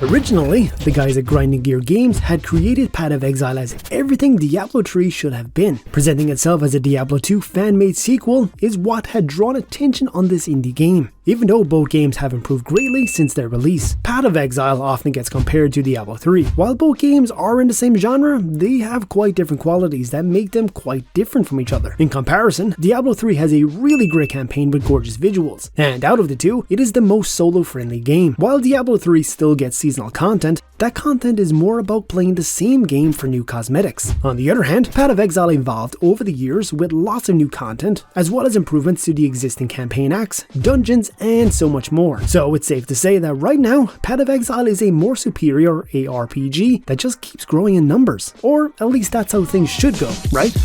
Originally, the guys at Grinding Gear Games had created Path of Exile as everything Diablo 3 should have been. Presenting itself as a Diablo 2 fan-made sequel is what had drawn attention on this indie game. Even though both games have improved greatly since their release, Path of Exile often gets compared to Diablo 3. While both games are in the same genre, they have quite different qualities that make them quite different from each other. In comparison, Diablo 3 has a really great campaign with gorgeous visuals, and out of the two, it is the most solo-friendly game. While Diablo 3 still gets seasonal content, that content is more about playing the same game for new cosmetics. On the other hand, Path of Exile evolved over the years with lots of new content, as well as improvements to the existing campaign acts, dungeons, and so much more. So it's safe to say that right now, Path of Exile is a more superior ARPG that just keeps growing in numbers. Or at least that's how things should go, right?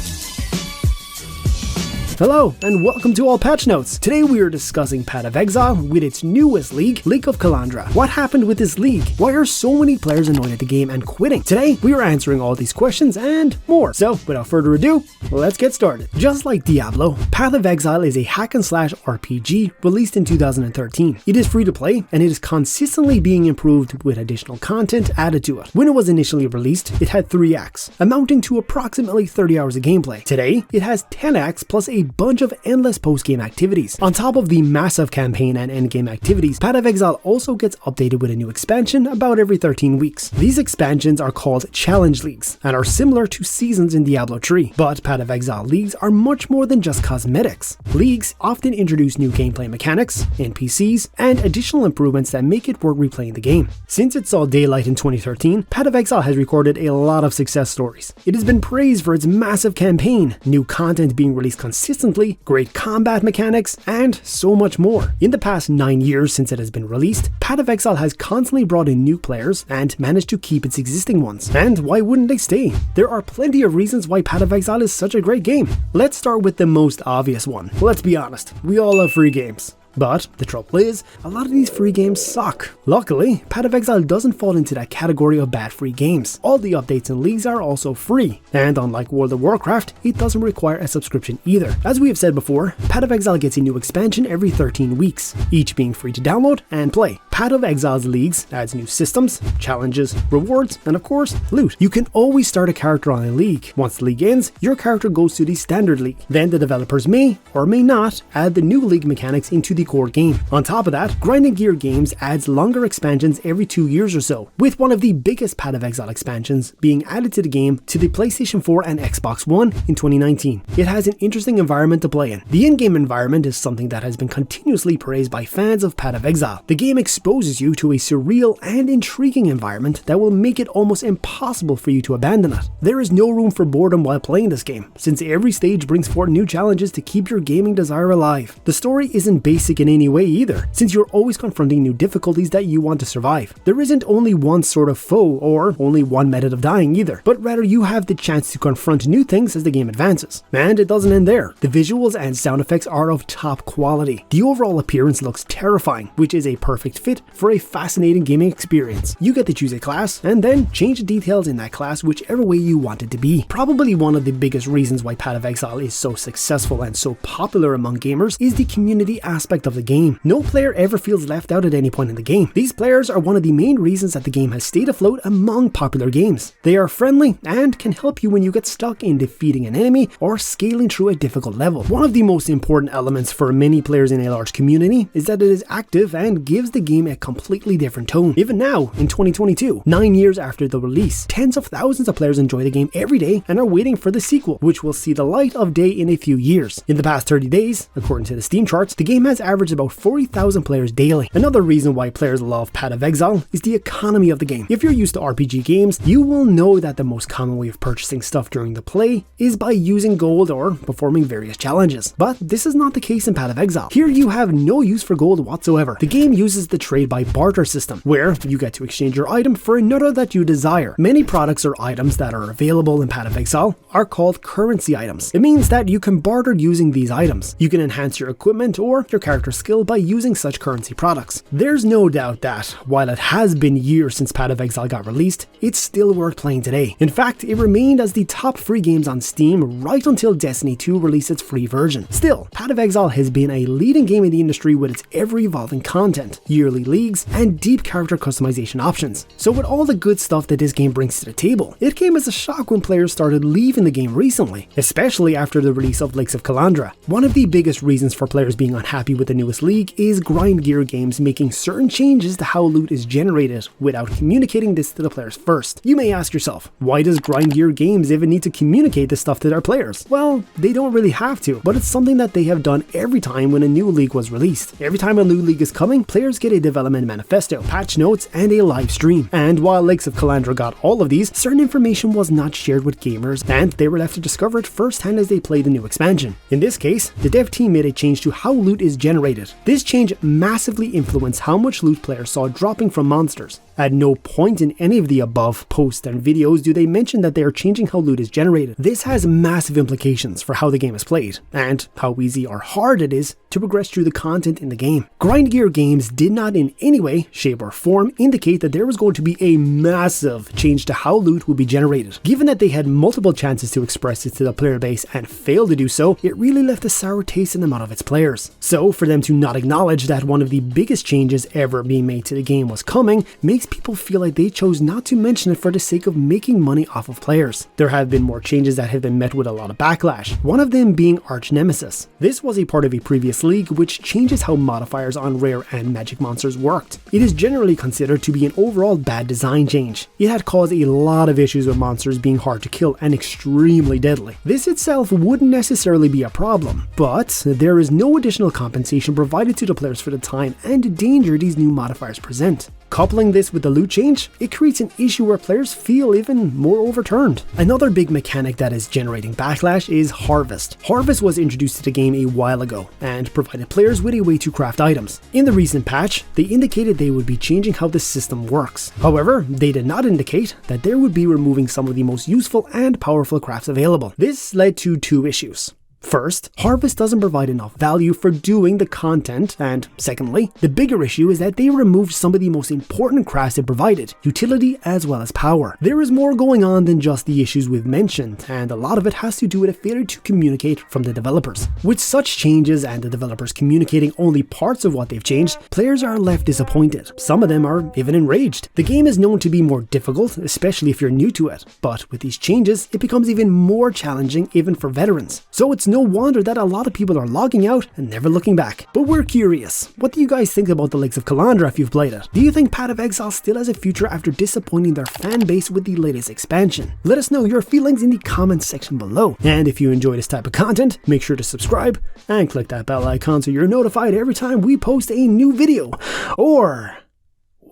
Hello, and welcome to All Patch Notes. Today we are discussing Path of Exile with its newest league, Lake of Kalandra. What happened with this league? Why are so many players annoyed at the game and quitting? Today, we are answering all these questions and more. So, without further ado, let's get started. Just like Diablo, Path of Exile is a hack-and-slash RPG released in 2013. It is free to play, and it is consistently being improved with additional content added to it. When it was initially released, it had 3 acts, amounting to approximately 30 hours of gameplay. Today, it has 10 acts plus a bunch of endless post-game activities. On top of the massive campaign and endgame activities, Path of Exile also gets updated with a new expansion about every 13 weeks. These expansions are called Challenge Leagues and are similar to seasons in Diablo 3, but Path of Exile leagues are much more than just cosmetics. Leagues often introduce new gameplay mechanics, NPCs, and additional improvements that make it worth replaying the game. Since it saw daylight in 2013, Path of Exile has recorded a lot of success stories. It has been praised for its massive campaign, new content being released consistently, great combat mechanics, and so much more. In the past 9 years since it has been released, Path of Exile has constantly brought in new players and managed to keep its existing ones. And why wouldn't they stay? There are plenty of reasons why Path of Exile is such a great game. Let's start with the most obvious one. Let's be honest, we all love free games. But the trouble is, a lot of these free games suck. Luckily, Path of Exile doesn't fall into that category of bad free games. All the updates and leagues are also free, and unlike World of Warcraft, it doesn't require a subscription either. As we have said before, Path of Exile gets a new expansion every 13 weeks, each being free to download and play. Path of Exile's leagues adds new systems, challenges, rewards, and of course, loot. You can always start a character on a league. Once the league ends, your character goes to the standard league. Then the developers may, or may not, add the new league mechanics into the core game. On top of that, Grinding Gear Games adds longer expansions every 2 years or so, with one of the biggest Path of Exile expansions being added to the game to the PlayStation 4 and Xbox One in 2019. It has an interesting environment to play in. The in-game environment is something that has been continuously praised by fans of Path of Exile. The game exposes you to a surreal and intriguing environment that will make it almost impossible for you to abandon it. There is no room for boredom while playing this game, since every stage brings forth new challenges to keep your gaming desire alive. The story isn't basic in any way either, since you're always confronting new difficulties that you want to survive. There isn't only one sort of foe or only one method of dying either, but rather you have the chance to confront new things as the game advances. And it doesn't end there. The visuals and sound effects are of top quality. The overall appearance looks terrifying, which is a perfect fit for a fascinating gaming experience. You get to choose a class and then change the details in that class whichever way you want it to be. Probably one of the biggest reasons why Path of Exile is so successful and so popular among gamers is the community aspect of the game. No player ever feels left out at any point in the game. These players are one of the main reasons that the game has stayed afloat among popular games. They are friendly and can help you when you get stuck in defeating an enemy or scaling through a difficult level. One of the most important elements for many players in a large community is that it is active and gives the game a completely different tone. Even now, in 2022, 9 years after the release, tens of thousands of players enjoy the game every day and are waiting for the sequel, which will see the light of day in a few years. In the past 30 days, according to the Steam charts, the game has averaged about 40,000 players daily. Another reason why players love Path of Exile is the economy of the game. If you're used to RPG games, you will know that the most common way of purchasing stuff during the play is by using gold or performing various challenges. But this is not the case in Path of Exile. Here you have no use for gold whatsoever. The game uses the trade by barter system, where you get to exchange your item for another that you desire. Many products or items that are available in Path of Exile are called currency items. It means that you can barter using these items. You can enhance your equipment or your character skill by using such currency products. There's no doubt that, while it has been years since Path of Exile got released, it's still worth playing today. In fact, it remained as the top free games on Steam right until Destiny 2 released its free version. Still, Path of Exile has been a leading game in the industry with its ever-evolving content, yearly leagues, and deep character customization options. So with all the good stuff that this game brings to the table, it came as a shock when players started leaving the game recently, especially after the release of Lake of Kalandra. One of the biggest reasons for players being unhappy with the newest league is Grind Gear Games making certain changes to how loot is generated without communicating this to the players first. You may ask yourself, why does Grind Gear Games even need to communicate this stuff to their players? Well, they don't really have to, but it's something that they have done every time when a new league was released. Every time a new league is coming, players get a development manifesto, patch notes, and a live stream. And while Lakes of Kalandra got all of these, certain information was not shared with gamers, and they were left to discover it firsthand as they played the new expansion. In this case, the dev team made a change to how loot is generated. This change massively influenced how much loot players saw dropping from monsters. At no point in any of the above posts and videos do they mention that they are changing how loot is generated. This has massive implications for how the game is played, and how easy or hard it is to progress through the content in the game. Grind Gear Games did not in any way, shape or form indicate that there was going to be a massive change to how loot would be generated. Given that they had multiple chances to express it to the player base and failed to do so, it really left a sour taste in the mouth of its players. So for them to not acknowledge that one of the biggest changes ever being made to the game was coming makes people feel like they chose not to mention it for the sake of making money off of players. There have been more changes that have been met with a lot of backlash, one of them being Arch Nemesis. This was a part of a previous league which changes how modifiers on rare and magic monsters worked. It is generally considered to be an overall bad design change. It had caused a lot of issues with monsters being hard to kill and extremely deadly. This itself wouldn't necessarily be a problem, but there is no additional compensation provided to the players for the time and danger these new modifiers present. Coupling this with the loot change, it creates an issue where players feel even more overturned. Another big mechanic that is generating backlash is Harvest. Harvest was introduced to the game a while ago and provided players with a way to craft items. In the recent patch, they indicated they would be changing how the system works. However, they did not indicate that they would be removing some of the most useful and powerful crafts available. This led to two issues. First, Harvest doesn't provide enough value for doing the content, and secondly, the bigger issue is that they removed some of the most important crafts it provided, utility as well as power. There is more going on than just the issues we've mentioned, and a lot of it has to do with a failure to communicate from the developers. With such changes and the developers communicating only parts of what they've changed, players are left disappointed. Some of them are even enraged. The game is known to be more difficult, especially if you're new to it, but with these changes, it becomes even more challenging even for veterans. So it's no wonder that a lot of people are logging out and never looking back. But we're curious, what do you guys think about the Lakes of Kalandra if you've played it? Do you think Path of Exile still has a future after disappointing their fan base with the latest expansion? Let us know your feelings in the comments section below. And if you enjoy this type of content, make sure to subscribe and click that bell icon so you're notified every time we post a new video. Or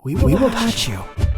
we will patch you.